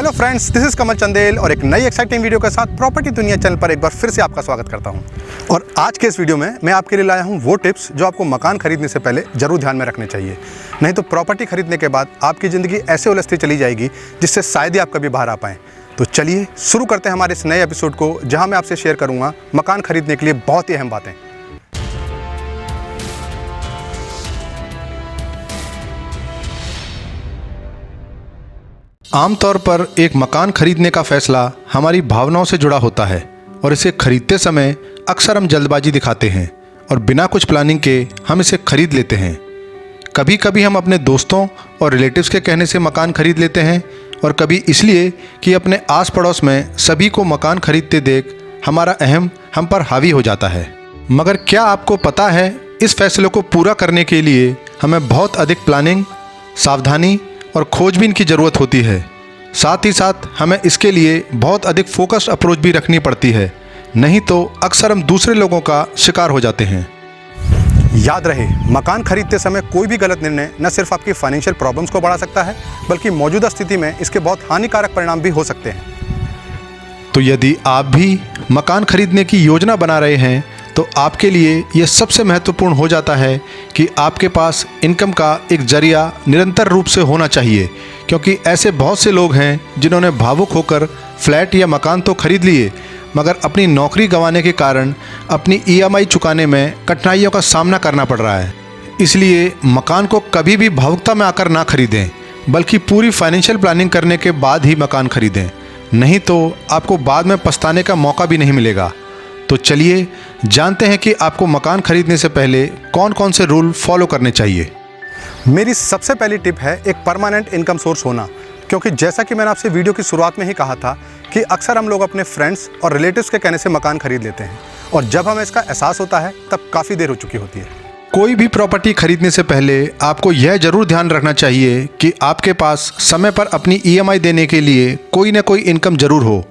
Hello friends, this is कमल चंदेल और एक नई एक्साइटिंग वीडियो के साथ प्रॉपर्टी दुनिया चैनल पर एक बार फिर से आपका स्वागत करता हूं। और आज के इस वीडियो में मैं आपके लिए लाया हूं वो टिप्स जो आपको मकान खरीदने से पहले जरूर ध्यान में रखने चाहिए। नहीं तो प्रॉपर्टी खरीदने के बाद आपकी ज़िंदगी ऐसे उलझती चली जाएगी जिससे शायद ही आप कभी बाहर आ पाएँ। तो चलिए शुरू करते हैं हमारे इस नए एपिसोड को, जहाँ मैं आपसे शेयर करूँगा मकान खरीदने के लिए बहुत ही अहम बातें। आमतौर पर एक मकान खरीदने का फैसला हमारी भावनाओं से जुड़ा होता है और इसे खरीदते समय अक्सर हम जल्दबाजी दिखाते हैं और बिना कुछ प्लानिंग के हम इसे खरीद लेते हैं। कभी कभी हम अपने दोस्तों और रिलेटिव्स के कहने से मकान खरीद लेते हैं और कभी इसलिए कि अपने आस पड़ोस में सभी को मकान खरीदते देख हमारा अहम हम पर हावी हो जाता है। मगर क्या आपको पता है, इस फैसले को पूरा करने के लिए हमें बहुत अधिक प्लानिंग, सावधानी और खोजबीन की ज़रूरत होती है। साथ ही साथ हमें इसके लिए बहुत अधिक फोकस्ड अप्रोच भी रखनी पड़ती है, नहीं तो अक्सर हम दूसरे लोगों का शिकार हो जाते हैं। याद रहे, मकान खरीदते समय कोई भी गलत निर्णय न सिर्फ आपकी फाइनेंशियल प्रॉब्लम्स को बढ़ा सकता है, बल्कि मौजूदा स्थिति में इसके बहुत हानिकारक परिणाम भी हो सकते हैं। तो यदि आप भी मकान खरीदने की योजना बना रहे हैं तो आपके लिए यह सबसे महत्वपूर्ण हो जाता है कि आपके पास इनकम का एक जरिया निरंतर रूप से होना चाहिए, क्योंकि ऐसे बहुत से लोग हैं जिन्होंने भावुक होकर फ्लैट या मकान तो खरीद लिए मगर अपनी नौकरी गंवाने के कारण अपनी EMI चुकाने में कठिनाइयों का सामना करना पड़ रहा है। इसलिए मकान को कभी भी भावुकता में आकर ना खरीदें, बल्कि पूरी फाइनेंशियल प्लानिंग करने के बाद ही मकान खरीदें, नहीं तो आपको बाद में पछताने का मौका भी नहीं मिलेगा। तो चलिए जानते हैं कि आपको मकान खरीदने से पहले कौन कौन से रूल फॉलो करने चाहिए। मेरी सबसे पहली टिप है एक परमानेंट इनकम सोर्स होना, क्योंकि जैसा कि मैंने आपसे वीडियो की शुरुआत में ही कहा था कि अक्सर हम लोग अपने फ्रेंड्स और रिलेटिव्स के कहने से मकान खरीद लेते हैं और जब हमें इसका एहसास होता है तब काफ़ी देर हो चुकी होती है। कोई भी प्रॉपर्टी खरीदने से पहले आपको यह जरूर ध्यान रखना चाहिए कि आपके पास समय पर अपनी EMI देने के लिए कोई ना कोई इनकम जरूर हो।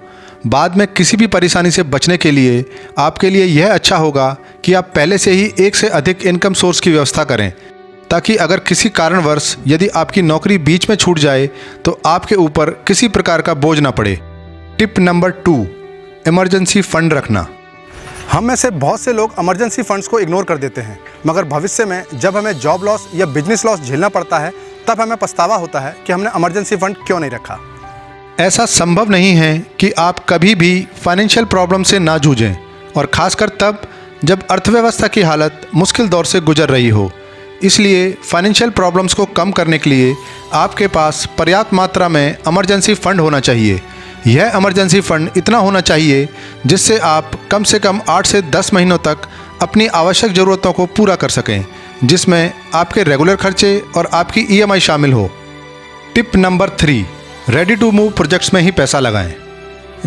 बाद में किसी भी परेशानी से बचने के लिए आपके लिए यह अच्छा होगा कि आप पहले से ही एक से अधिक इनकम सोर्स की व्यवस्था करें, ताकि अगर किसी कारणवश यदि आपकी नौकरी बीच में छूट जाए तो आपके ऊपर किसी प्रकार का बोझ ना पड़े। टिप नंबर 2, इमरजेंसी फंड रखना। हम में से बहुत से लोग इमरजेंसी फंड्स को इग्नोर कर देते हैं, मगर भविष्य में जब हमें जॉब लॉस या बिजनेस लॉस झेलना पड़ता है तब हमें पछतावा होता है कि हमने इमरजेंसी फंड क्यों नहीं रखा। ऐसा संभव नहीं है कि आप कभी भी फाइनेंशियल प्रॉब्लम से ना जूझें, और ख़ासकर तब जब अर्थव्यवस्था की हालत मुश्किल दौर से गुजर रही हो। इसलिए फाइनेंशियल प्रॉब्लम्स को कम करने के लिए आपके पास पर्याप्त मात्रा में इमरजेंसी फ़ंड होना चाहिए। यह इमरजेंसी फ़ंड इतना होना चाहिए जिससे आप कम से कम 8 से 10 महीनों तक अपनी आवश्यक ज़रूरतों को पूरा कर सकें, जिसमें आपके रेगुलर खर्चे और आपकी EMI शामिल हो। Tip number 3, ready to move projects में ही पैसा लगाएं।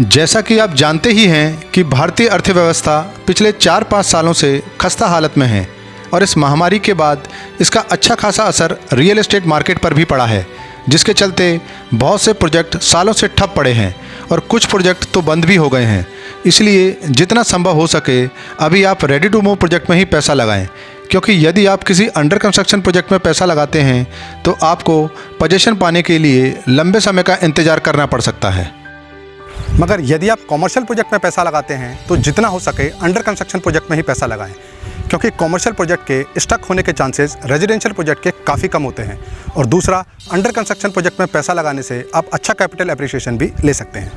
जैसा कि आप जानते ही हैं कि भारतीय अर्थव्यवस्था पिछले 4-5 सालों से खस्ता हालत में है और इस महामारी के बाद इसका अच्छा खासा असर रियल एस्टेट मार्केट पर भी पड़ा है, जिसके चलते बहुत से प्रोजेक्ट सालों से ठप पड़े हैं और कुछ प्रोजेक्ट तो बंद भी हो गए हैं। इसलिए जितना संभव हो सके अभी आप रेडी टू मूव प्रोजेक्ट में ही पैसा लगाएं, क्योंकि यदि आप किसी अंडर कंस्ट्रक्शन प्रोजेक्ट में पैसा लगाते हैं तो आपको पोजीशन पाने के लिए लंबे समय का इंतज़ार करना पड़ सकता है। मगर यदि आप कॉमर्शियल प्रोजेक्ट में पैसा लगाते हैं तो जितना हो सके अंडर कंस्ट्रक्शन प्रोजेक्ट में ही पैसा लगाएं, क्योंकि कॉमर्शियल प्रोजेक्ट के स्टक होने के चांसेस रेजिडेंशियल प्रोजेक्ट के काफ़ी कम होते हैं। और दूसरा, अंडर कंस्ट्रक्शन प्रोजेक्ट में पैसा लगाने से आप अच्छा कैपिटल एप्रिसिएशन भी ले सकते हैं।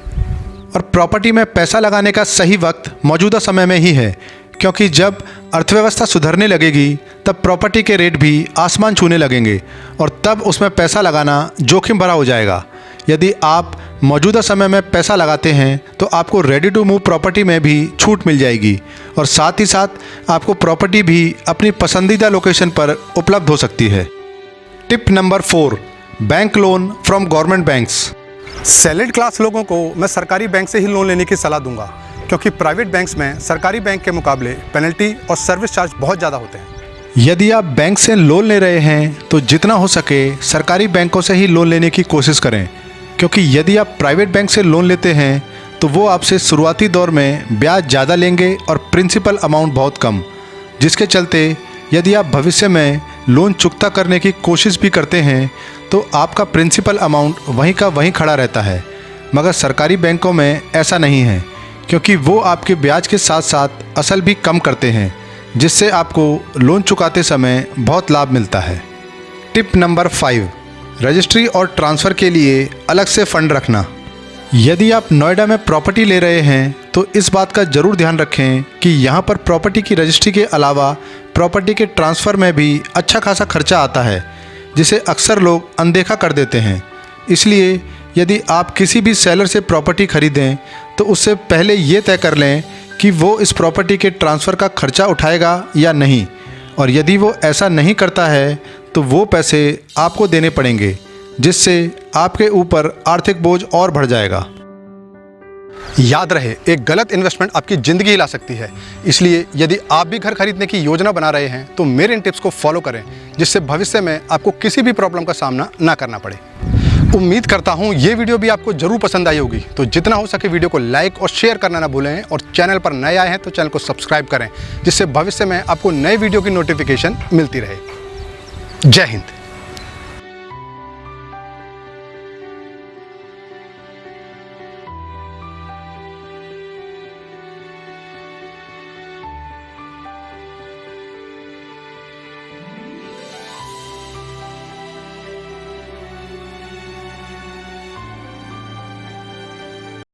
और प्रॉपर्टी में पैसा लगाने का सही वक्त मौजूदा समय में ही है, क्योंकि जब अर्थव्यवस्था सुधरने लगेगी तब प्रॉपर्टी के रेट भी आसमान छूने लगेंगे और तब उसमें पैसा लगाना जोखिम भरा हो जाएगा। यदि आप मौजूदा समय में पैसा लगाते हैं तो आपको रेडी टू मूव प्रॉपर्टी में भी छूट मिल जाएगी और साथ ही साथ आपको प्रॉपर्टी भी अपनी पसंदीदा लोकेशन पर उपलब्ध हो सकती है। Tip number 4, bank loan from government banks. Salaried class लोगों को मैं सरकारी बैंक से ही लोन लेने की सलाह दूंगा, क्योंकि प्राइवेट बैंक्स में सरकारी बैंक के मुकाबले पेनल्टी और सर्विस चार्ज बहुत ज़्यादा होते हैं। यदि आप बैंक से लोन ले रहे हैं तो जितना हो सके सरकारी बैंकों से ही लोन लेने की कोशिश करें, क्योंकि यदि आप प्राइवेट बैंक से लोन लेते हैं तो वो आपसे शुरुआती दौर में ब्याज ज़्यादा लेंगे और प्रिंसिपल अमाउंट बहुत कम, जिसके चलते यदि आप भविष्य में लोन चुकता करने की कोशिश भी करते हैं तो आपका प्रिंसिपल अमाउंट वहीं का वहीं खड़ा रहता है। मगर सरकारी बैंकों में ऐसा नहीं है, क्योंकि वो आपके ब्याज के साथ साथ असल भी कम करते हैं, जिससे आपको लोन चुकाते समय बहुत लाभ मिलता है। टिप नंबर 5, रजिस्ट्री और ट्रांसफ़र के लिए अलग से फ़ंड रखना। यदि आप नोएडा में प्रॉपर्टी ले रहे हैं तो इस बात का ज़रूर ध्यान रखें कि यहाँ पर प्रॉपर्टी की रजिस्ट्री के अलावा प्रॉपर्टी के ट्रांसफ़र में भी अच्छा खासा खर्चा आता है, जिसे अक्सर लोग अनदेखा कर देते हैं। इसलिए यदि आप किसी भी सेलर से प्रॉपर्टी खरीदें तो उससे पहले ये तय कर लें कि वो इस प्रॉपर्टी के ट्रांसफ़र का खर्चा उठाएगा या नहीं, और यदि वो ऐसा नहीं करता है तो वो पैसे आपको देने पड़ेंगे, जिससे आपके ऊपर आर्थिक बोझ और बढ़ जाएगा। याद रहे, एक गलत इन्वेस्टमेंट आपकी ज़िंदगी हिला सकती है। इसलिए यदि आप भी घर खरीदने की योजना बना रहे हैं तो मेरे इन टिप्स को फॉलो करें, जिससे भविष्य में आपको किसी भी प्रॉब्लम का सामना ना करना पड़े। उम्मीद करता हूँ ये वीडियो भी आपको ज़रूर पसंद आई होगी। तो जितना हो सके वीडियो को लाइक और शेयर करना ना भूलें, और चैनल पर नए आए हैं तो चैनल को सब्सक्राइब करें, जिससे भविष्य में आपको नए वीडियो की नोटिफिकेशन मिलती रहे। जय हिंद।